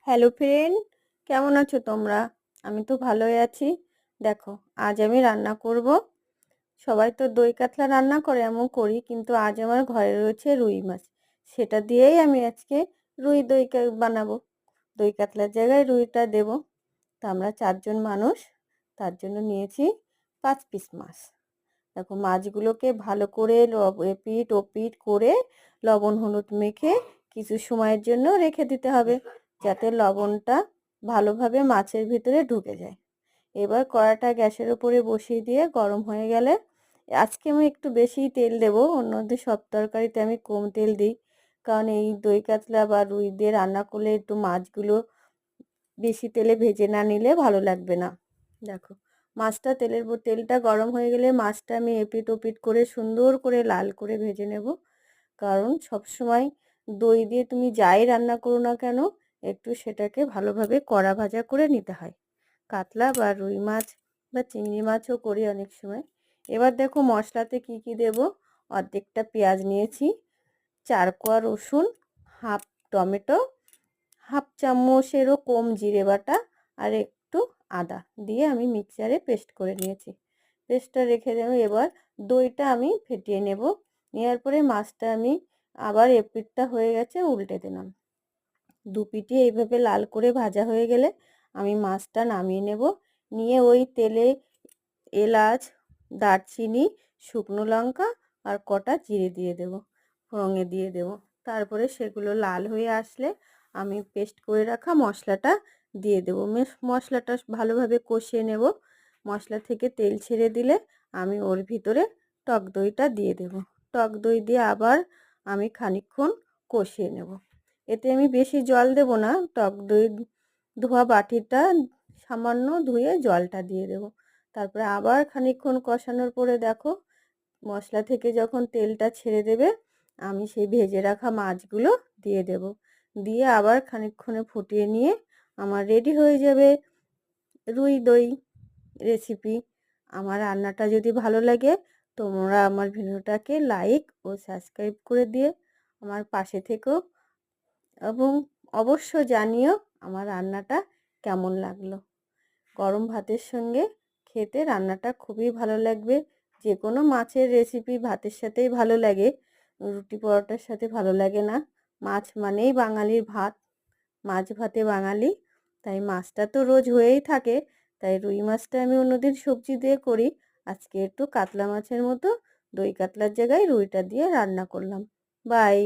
Hello friend, কেমন আছো তোমরা? আমি তো ভালোই আছি। দেখো, আজ আমি রান্না করব। সবাই তো দই কাতলা রান্না করে, এমন করি, কিন্তু আজ আমার ঘরে রয়েছে রুই মাছ। সেটা দিয়েই আমি আজকে রুই দই বানাবো। দই কাতলার জায়গায় রুইটা দেব। তো আমরা 4 জন মানুষ, তার জন্য নিয়েছি 5 পিস মাছ। দেখো, মাছগুলোকে ভালো করে এপিট ওপিট করে লবণ হলুদ মেখে কিছু সময়ের জন্য রেখে দিতে হবে, যাতে লবণটা ভালোভাবে মাছের ভিতরে ঢুকে যায়। এবার কড়াটা গ্যাসের উপরে বসিয়ে দিয়ে গরম হয়ে গেলে, আজকে আমি একটু বেশি তেল দেব, অন্যদের সব তরকারিতে আমি কম তেল দিই, কারণ এই দই কাতলা বা রুই দিয়ে রান্না করলে একটু মাছগুলো বেশি তেলে ভেজে না নিলে ভালো লাগবে না। দেখো, মাছটা তেলটা গরম হয়ে গেলে মাছটা আমি এপিট ওপিট করে সুন্দর করে লাল করে ভেজে নেব। কারণ সব সময় দই দিয়ে তুমি যাই রান্না করো না কেন, একটু সেটাকে ভালোভাবে কড়া ভাজা করে নিতে হয়। কাতলা বা রুই মাছ বা চিংড়ি মাছও করি অনেক সময়। এবার দেখো মশলাতে কি কি দেব। অর্ধেকটা পেঁয়াজ নিয়েছি, 4 কোয়া রসুন, হাফ টমেটো, হাফ চামচেরও কম জিরে বাটা, আর একটু আদা দিয়ে আমি মিক্সারে পেস্ট করে নিয়েছি। পেস্টটা রেখে দেবো। এবার দইটা আমি ফেটিয়ে নেব। নেওয়ার পরে মাছটা আমি আবার এপিঠটা হয়ে গেছে উল্টে দিলাম। দু পিঠে এইভাবে লাল করে ভাজা হয়ে গেলে আমি মাছটা নামিয়ে নেব। নিয়ে ওই তেলে এলাচ, দারচিনি, শুকনো লঙ্কা আর কটা জিরে দিয়ে দেব, ফোড়নে দিয়ে দেব। তারপরে সেগুলো লাল হয়ে আসলে আমি পেস্ট করে রাখা মশলাটা দিয়ে দেবো। মশলাটা ভালোভাবে কষিয়ে নেব। মশলা থেকে তেল ছেড়ে দিলে আমি ওর ভিতরে টক দইটা দিয়ে দেব। টক দই দিয়ে আবার আমি খানিকক্ষণ কষিয়ে নেব। এতে আমি বেশি জল দেব না, টক দই ধোয়া বাটিটা সামান্য ধুয়ে জলটা দিয়ে দেব। তারপরে আবার খানিকক্ষণ কষানোর পরে দেখো, মশলা থেকে যখন তেলটা ছেড়ে দেবে, আমি সেই ভেজে রাখা মাছগুলো দিয়ে দেব। দিয়ে আবার খানিকক্ষণে ফুটিয়ে নিয়ে আমার রেডি হয়ে যাবে রুই দই রেসিপি। আমার রান্নাটা যদি ভালো লাগে, তোমরা আমার ভিডিওটাকে লাইক ও সাবস্ক্রাইব করে দিয়ে আমার পাশে থেকো, এবং অবশ্য জানিও আমার রান্নাটা কেমন লাগলো। গরম ভাতের সঙ্গে খেতে রান্নাটা খুবই ভালো লাগবে। যে কোনো মাছের রেসিপি ভাতের সাথেই ভালো লাগে, রুটি পরোটার সাথে ভালো লাগে না। মাছ মানেই বাঙালির ভাত, মাছ ভাতে বাঙালি। তাই মাছটা তো রোজ হয়েই থাকে, তাই রুই মাছটা আমি অন্যদিন সবজি দিয়ে করি, আজকে একটু কাতলা মাছের মতো দই কাতলার জায়গায় রুইটা দিয়ে রান্না করলাম। বাই।